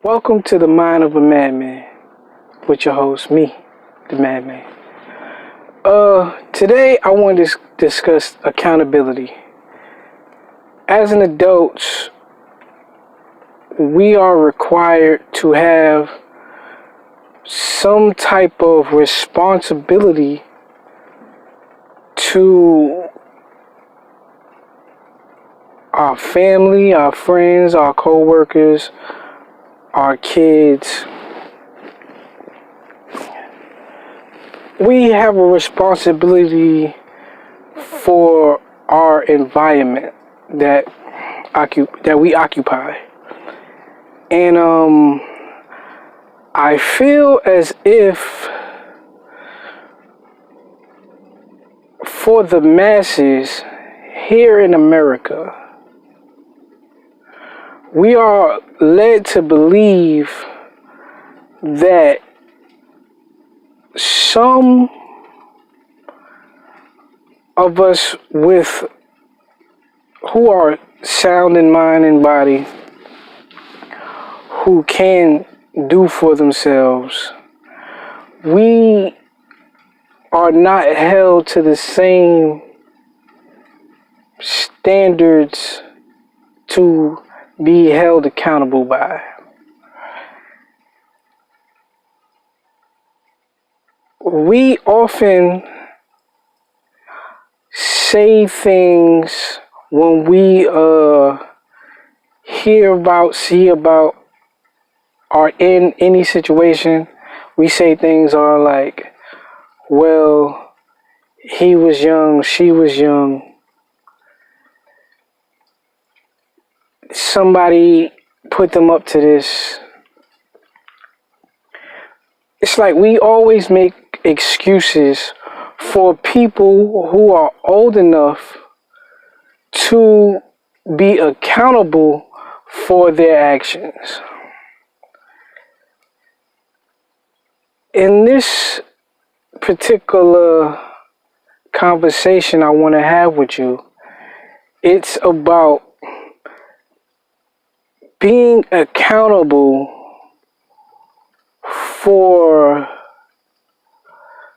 Welcome to the Mind of a Madman with your host, me, the Madman. Today I want to discuss accountability. As an adult, we are required to have some type of responsibility to our family, our friends, our co-workers, our kids. We have a responsibility for our environment that we occupy. And I feel as if for the masses here in America, we are led to believe that some of us who are sound in mind and body, who can do for themselves, we are not held to the same standards to be held accountable by. We often say things when we see about, or in any situation. We say things are like, well, he was young, she was young. Somebody put them up to this. It's like we always make excuses for people who are old enough to be accountable for their actions. In this particular conversation I want to have with you, it's about being accountable for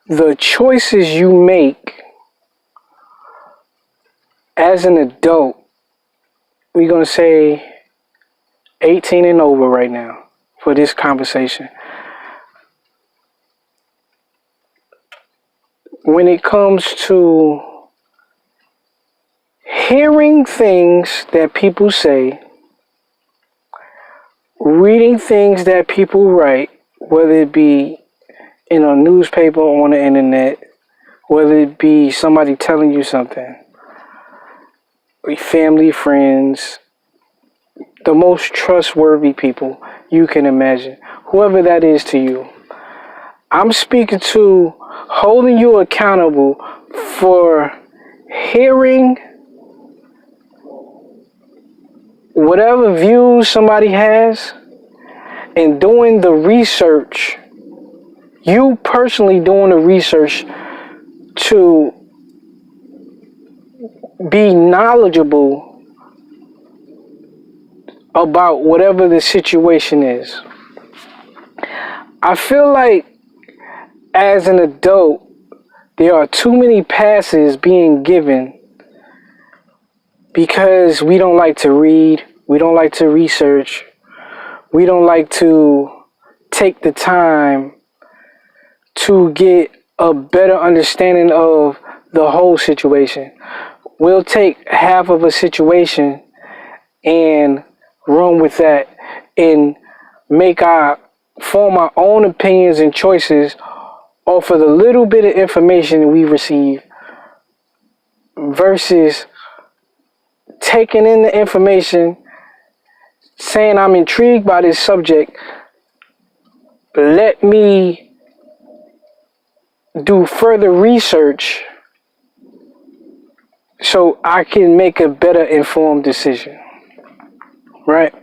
the choices you make as an adult. We're going to say 18 and over right now for this conversation. When it comes to hearing things that people say, reading things that people write, whether it be in a newspaper or on the internet, whether it be somebody telling you something, family, friends, the most trustworthy people you can imagine, whoever that is to you. I'm speaking to holding you accountable for hearing whatever views somebody has and doing the research, you personally doing the research to be knowledgeable about whatever the situation is. I feel like as an adult, there are too many passes being given because we don't like to read, we don't like to research, we don't like to take the time to get a better understanding of the whole situation. We'll take half of a situation and run with that and form our own opinions and choices off of the little bit of information we receive, versus taking in the information, saying I'm intrigued by this subject, let me do further research so I can make a better informed decision. Right?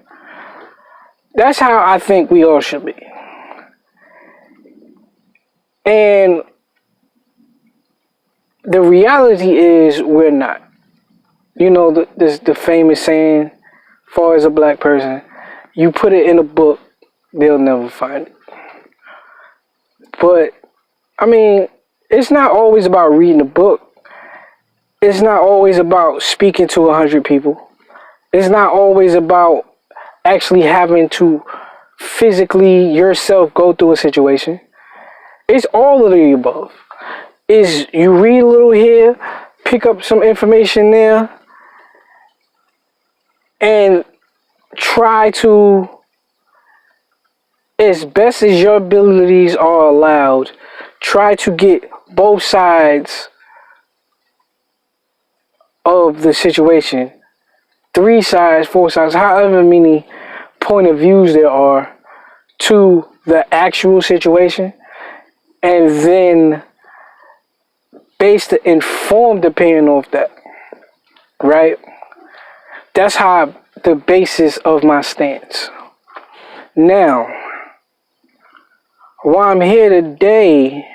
That's how I think we all should be. And the reality is we're not. You know, the famous saying, far as a black person, you put it in a book they'll never find it. But, I mean, it's not always about reading a book. It's not always about speaking to 100 people. It's not always about actually having to physically yourself go through a situation. It's all of the above. Is you read a little here, pick up some information there, and try to, as best as your abilities are allowed, try to get both sides of the situation. 3 sides, 4 sides, however many point of views there are to the actual situation, and then base the informed opinion off that, right? That's how the basis of my stance. Now, why I'm here today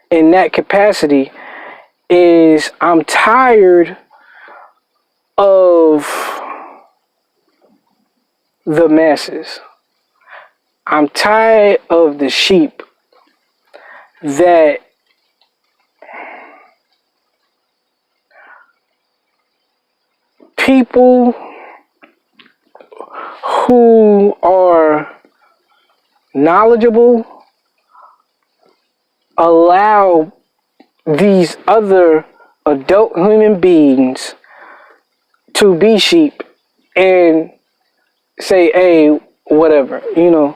in that capacity is I'm tired of the masses. I'm tired of the sheep that people who are knowledgeable allow these other adult human beings to be sheep and say, hey, whatever, you know.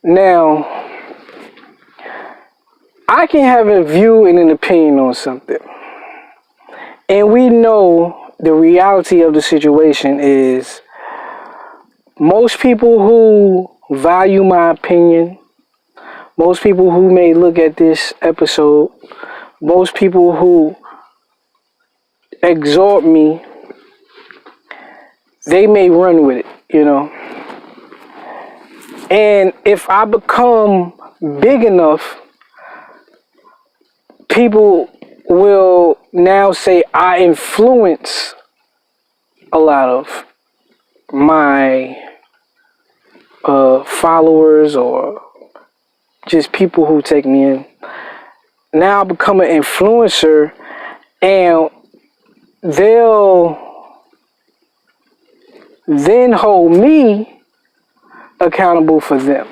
Now, I can have a view and an opinion on something. And we know the reality of the situation is most people who value my opinion, most people who may look at this episode, most people who exhort me, they may run with it, you know. And if I become big enough, people will now say I influence a lot of my followers or just people who take me in. Now I become an influencer, and they'll then hold me accountable for them,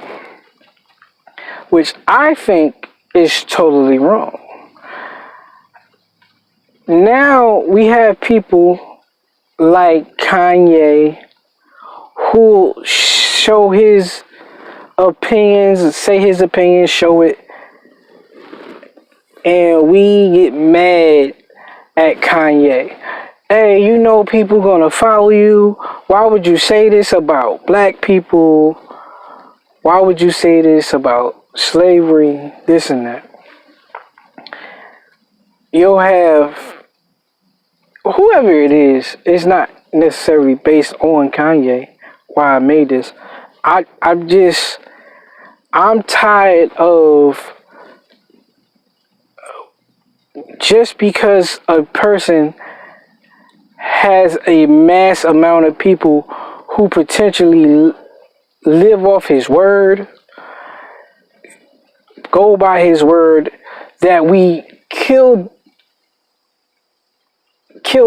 which I think is totally wrong. Now we have people like Kanye who show his opinions, say his opinions, show it, and we get mad at Kanye. Hey, you know people gonna follow you. Why would you say this about black people? Why would you say this about slavery? This and that. You'll have whoever it is. It's not necessarily based on Kanye. Why I made this. I'm tired of just because a person has a mass amount of people who potentially live off his word, go by his word, that we kill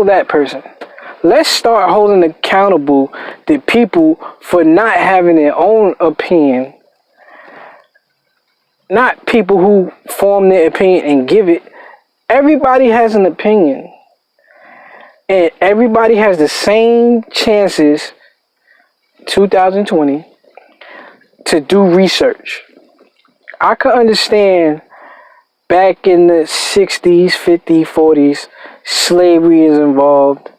that person. Let's start holding accountable the people for not having their own opinion. Not people who form their opinion and give it. Everybody has an opinion. And everybody has the same chances, 2020, to do research. I could understand back in the 60s, 50s, 40s, slavery is involved.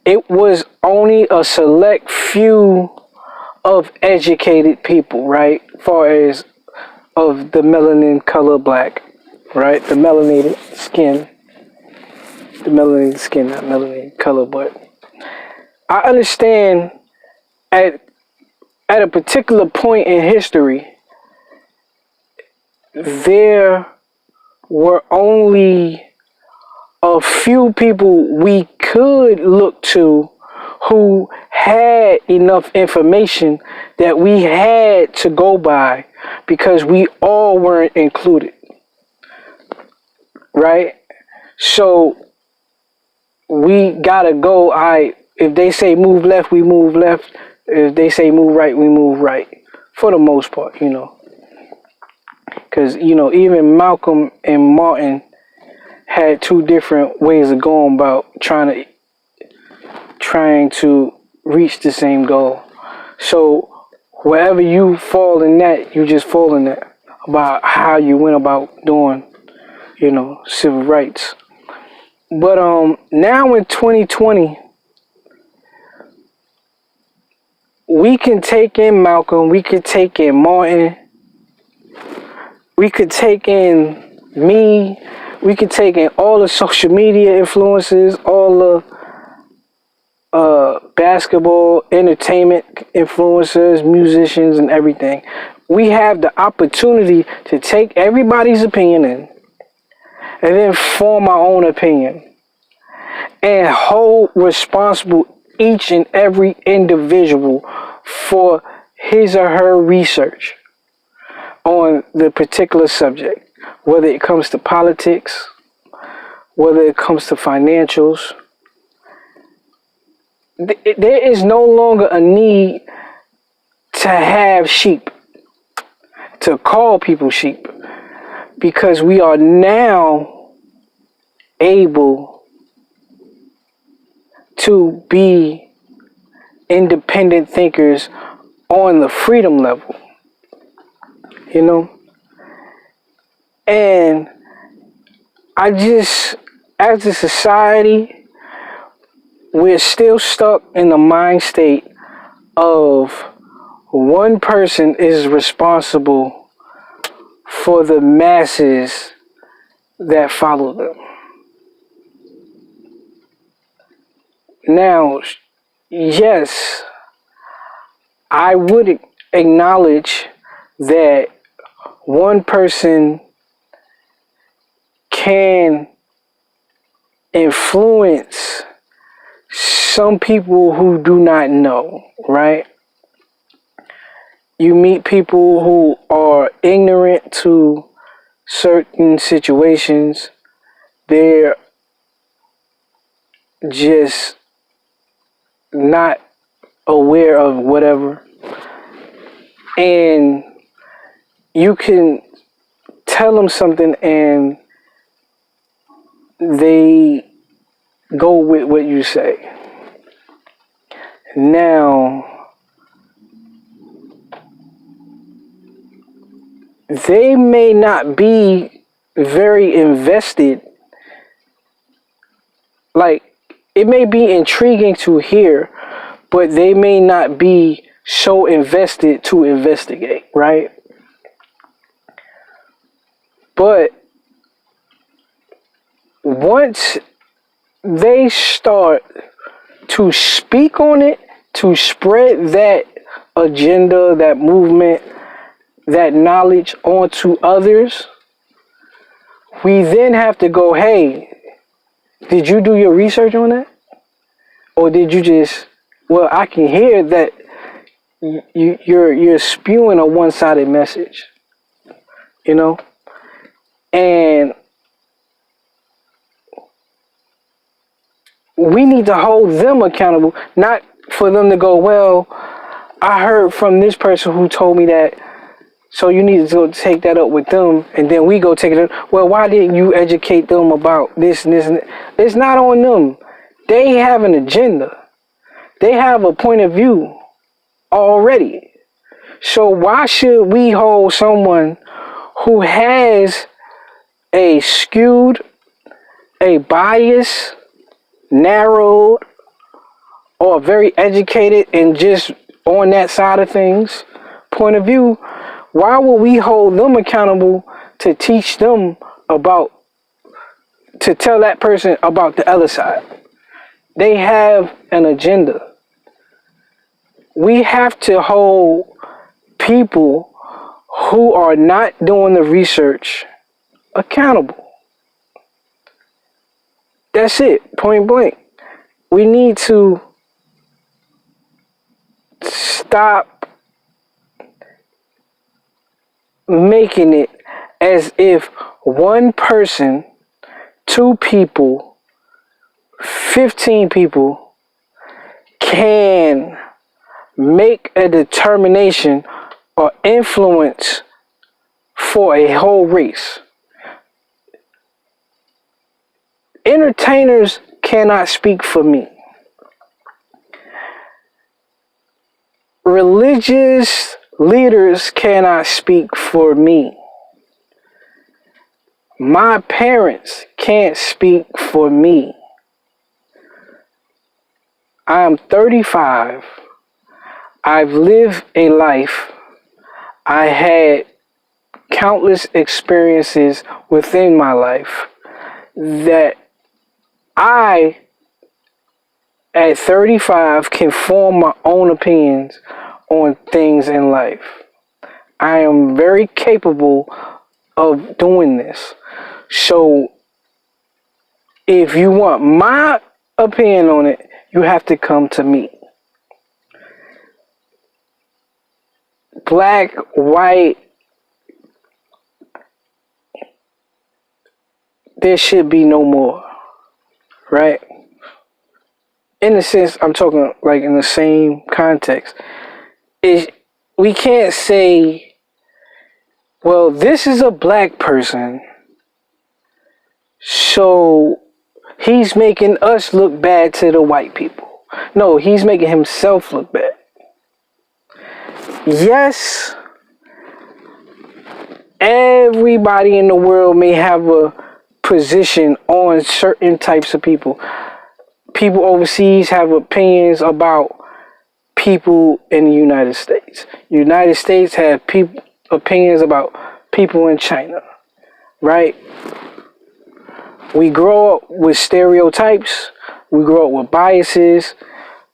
It was only a select few of educated people, right? As far as of the melanin color black, right? The melanated skin. The melanated skin, not melanated color, but I understand at a particular point in history, there were only a few people we could look to who had enough information that we had to go by because we all weren't included, right? So we gotta go. If they say move left, we move left. If they say move right, we move right. For the most part, because even Malcolm and Martin had two different ways of going about trying to reach the same goal. So wherever you fall in that, you just fall in that about how you went about doing, civil rights. But now in 2020, we can take in Malcolm, we could take in Martin, we could take in me, we could take in all the social media influences, all the basketball, entertainment influencers, musicians, and everything. We have the opportunity to take everybody's opinion in and then form our own opinion and hold responsible each and every individual for his or her research on the particular subject, whether it comes to politics, whether it comes to financials. There is no longer a need to have sheep, to call people sheep, because we are now able to be independent thinkers on the freedom level, And as a society, we're still stuck in the mind state of one person is responsible for the masses that follow them. Now, yes, I would acknowledge that one person can influence some people who do not know, right? You meet people who are ignorant to certain situations. They're just not aware of whatever. And you can tell them something and they go with what you say. Now, they may not be very invested. Like, it may be intriguing to hear, but they may not be so invested to investigate, right? But once they start to speak on it, to spread that agenda, that movement, that knowledge onto others, we then have to go, hey, did you do your research on that? Or did you just, well, I can hear that you're spewing a one-sided message, And we need to hold them accountable, not for them to go, well, I heard from this person who told me that, so you need to go take that up with them, and then we go take it up. Well, why didn't you educate them about this and this and that? It's not on them. They have an agenda. They have a point of view already. So why should we hold someone who has a skewed, a bias, narrowed, or very educated and just on that side of things point of view? Why would we hold them accountable to teach them to tell that person about the other side? They have an agenda. We have to hold people who are not doing the research accountable. That's it, point blank. We need to stop making it as if one person, two people, 15 people can make a determination or influence for a whole race. Entertainers cannot speak for me. Religious leaders cannot speak for me. My parents can't speak for me. I am 35. I've lived a life. I had countless experiences within my life that I, at 35, can form my own opinions on things in life. I am very capable of doing this. So, if you want my opinion on it, you have to come to me. Black, white, there should be no more, right? In a sense, I'm talking like in the same context. We can't say, well, this is a black person, so he's making us look bad to the white people. No, he's making himself look bad. Yes, everybody in the world may have a position on certain types of people. People overseas have opinions about people in the United States. United States have opinions about people in China, right? We grow up with stereotypes. We grow up with biases.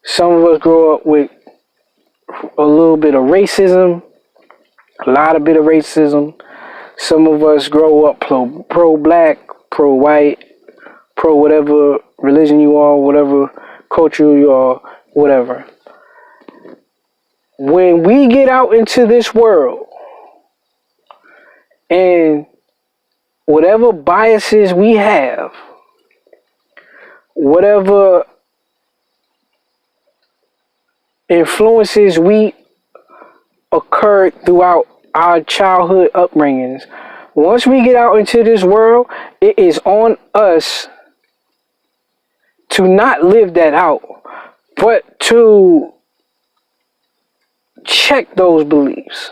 Some of us grow up with a little bit of racism, a lot of bit of racism. Some of us grow up pro-black, pro-white, pro whatever religion you are, whatever culture you are, whatever. When we get out into this world and whatever biases we have, whatever influences we occurred throughout our childhood upbringings, once we get out into this world, it is on us to not live that out, but to check those beliefs.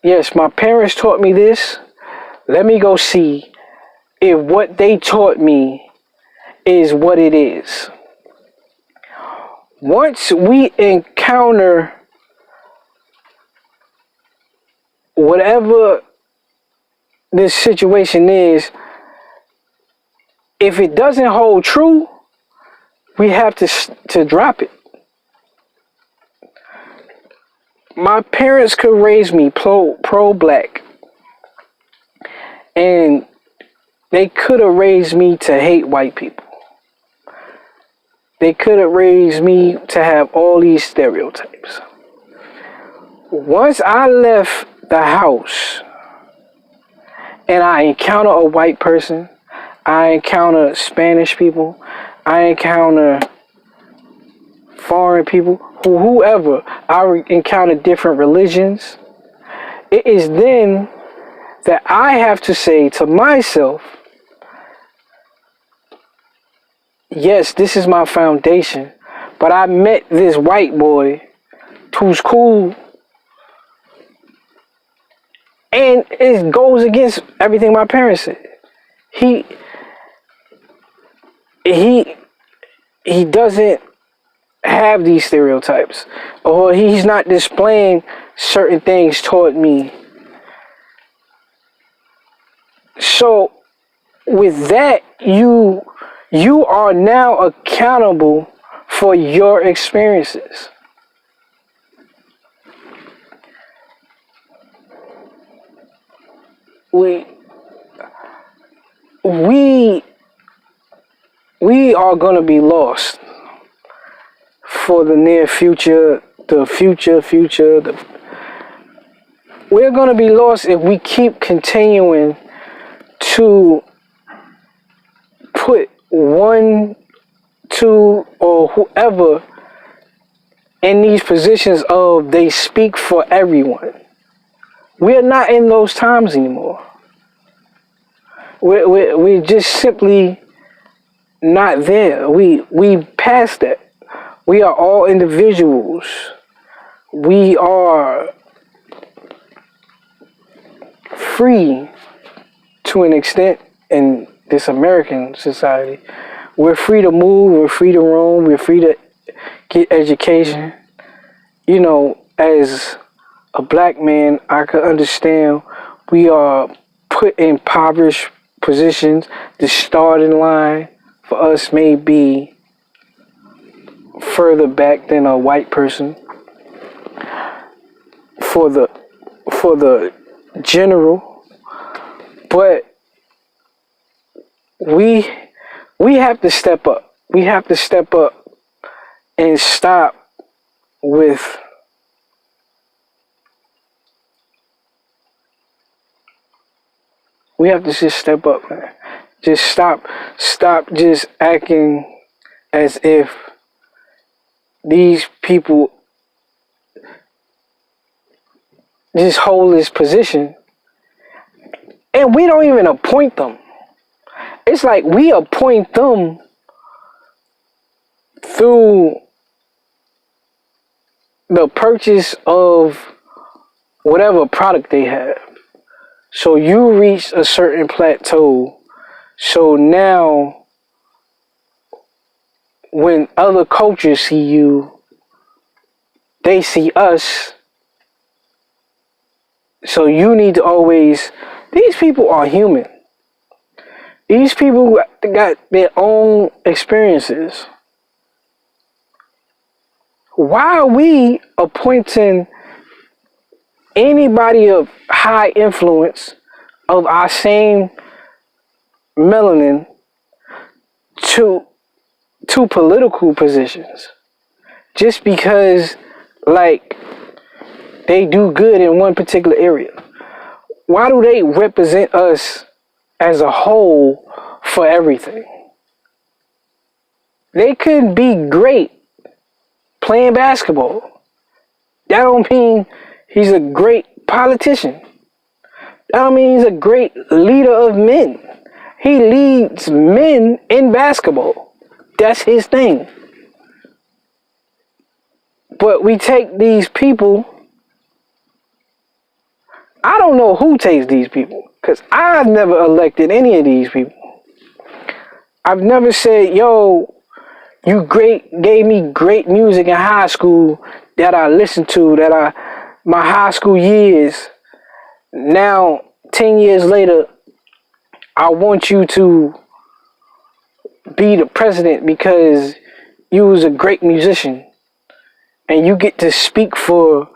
Yes, my parents taught me this. Let me go see if what they taught me is what it is. Once we encounter whatever this situation is, if it doesn't hold true, we have to drop it. My parents could raise me pro-black, and they could have raised me to hate white people. They could have raised me to have all these stereotypes. Once I left the house and I encounter a white person, I encounter Spanish people, I encounter foreign people, whoever, I encounter different religions, it is then that I have to say to myself, yes, this is my foundation, but I met this white boy who's cool, and it goes against everything my parents said. He doesn't have these stereotypes, or he's not displaying certain things toward me. So with that, you are now accountable for your experiences. We are going to be lost for the near future the future. We're going to be lost if we keep continuing to put one, two, or whoever in these positions of they speak for everyone. We're not in those times anymore. We're just simply not there. We passed that. We are all individuals. We are free to an extent in this American society. We're free to move, we're free to roam, we're free to get education. You know, as a black man, I could understand we are put in impoverished positions. The starting line for us may be further back than a white person. For the general, but we have to step up. We have to step up and stop with we have to just step up, man. Just stop just acting as if these people just hold this position and we don't even appoint them. It's like we appoint them through the purchase of whatever product they have. So you reach a certain plateau. So now when other cultures see you, they see us. So you need to always, these people are human. These people got their own experiences. Why are we appointing anybody of high influence of our same melanin to political positions just because, like, they do good in one particular area? Why do they represent us as a whole for everything? They could be great playing basketball. That don't mean he's a great politician. That don't mean he's a great leader of men. He leads men in basketball. That's his thing. But we take these people. I don't know who takes these people, because I've never elected any of these people. I've never said, yo, you gave me great music in high school that I listened to, my high school years. Now, 10 years later, I want you to be the president because you was a great musician and you get to speak for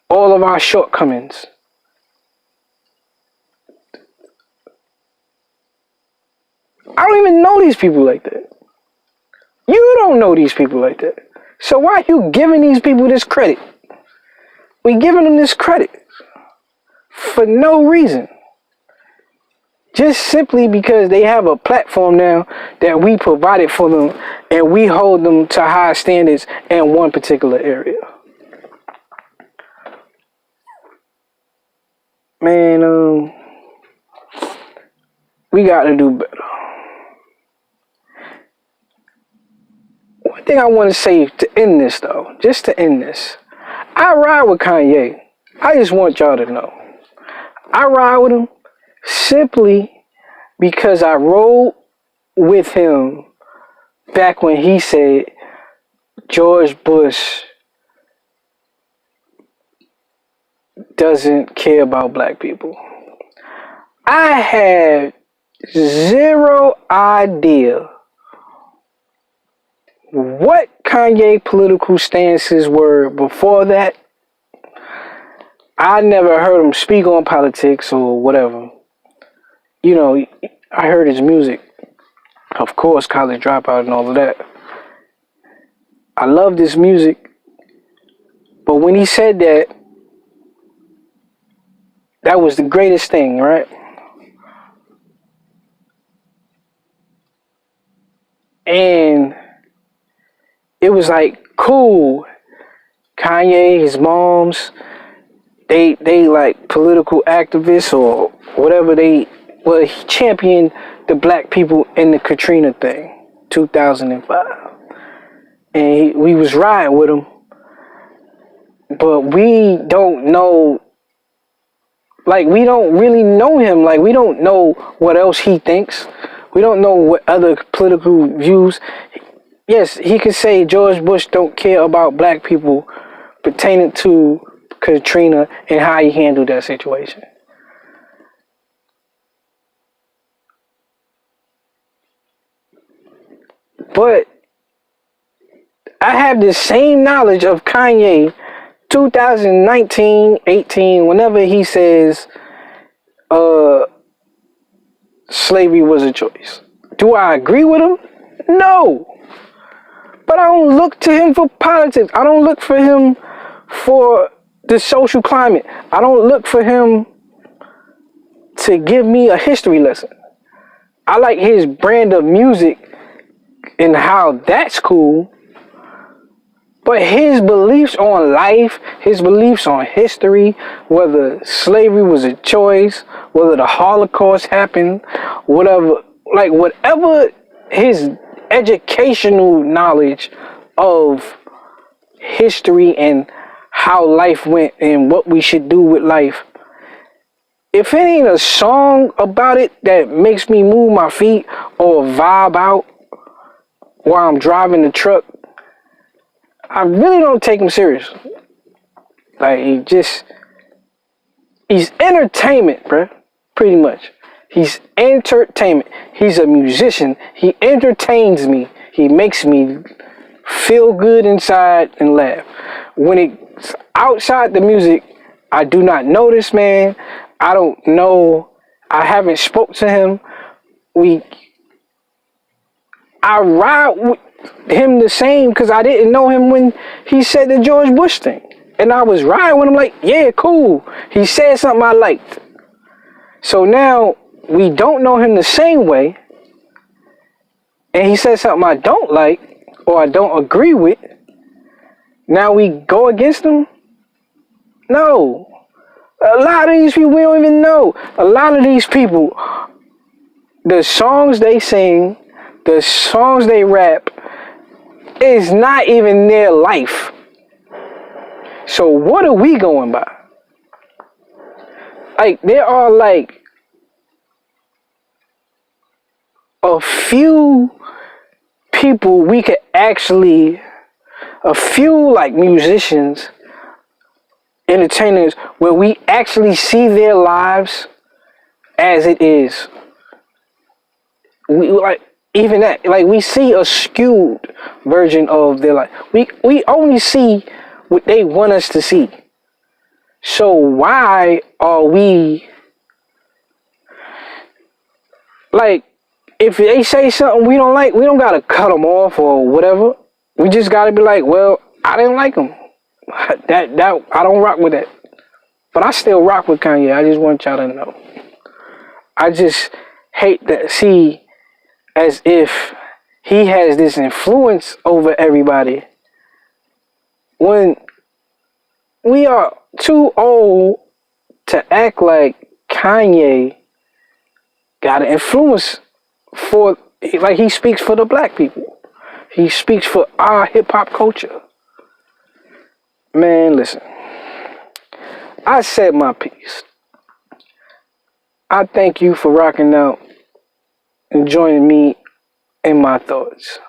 all of our shortcomings. I don't even know these people like that. You don't know these people like that. So why are you giving these people this credit? We giving them this credit for no reason. Just simply because they have a platform now that we provided for them and we hold them to high standards in one particular area. Man, we gotta do better. One thing I want to say to end this, though, just to end this, I ride with Kanye. I just want y'all to know. I ride with him simply because I rode with him back when he said George Bush doesn't care about black people. I had zero idea what Kanye political stances were before that. I never heard him speak on politics or whatever. You know, I heard his music. Of course, College Dropout and all of that. I love this music. But when he said that, that was the greatest thing, right? And it was like, cool. Kanye, his moms, they like political activists or whatever he championed the black people in the Katrina thing, 2005. And we was riding with him. But we don't know, like, we don't really know him. Like, we don't know what else he thinks. We don't know what other political views. Yes, he could say George Bush don't care about black people pertaining to Katrina and how he handled that situation. But I have the same knowledge of Kanye 2019, 18, whenever he says slavery was a choice. Do I agree with him? No. But I don't look to him for politics. I don't look for him for the social climate. I don't look for him to give me a history lesson. I like his brand of music and how that's cool. But his beliefs on life, his beliefs on history, whether slavery was a choice, whether the Holocaust happened, whatever his educational knowledge of history and how life went and what we should do with life. If it ain't a song about it that makes me move my feet or vibe out while I'm driving the truck, I really don't take him serious. Like, he's entertainment, bruh. Pretty much. He's entertainment. He's a musician. He entertains me. He makes me feel good inside and laugh. When it's outside the music, I do not know this man. I don't know. I haven't spoke to him. I ride with him the same because I didn't know him when he said the George Bush thing. And I was riding with him like, yeah, cool. He said something I liked. So now we don't know him the same way. And he said something I don't like or I don't agree with. Now we go against him? No. A lot of these people we don't even know. A lot of these people, the songs they sing, the songs they rap, is not even their life. So what are we going by? Like, there are like a few people we could actually, a few like musicians, entertainers, where we actually see their lives as it is. We like, even that, like, we see a skewed version of their life. We only see what they want us to see. So why are we, like, if they say something we don't like, we don't gotta cut them off or whatever. We just gotta be like, well, I didn't like them. That I don't rock with that. But I still rock with Kanye. I just want y'all to know. I just hate that, see, as if he has this influence over everybody when we are too old to act like Kanye got an influence for, like, he speaks for the black people. He speaks for our hip hop culture. Man, listen. I said my piece. I thank you for rocking out and joining me in my thoughts.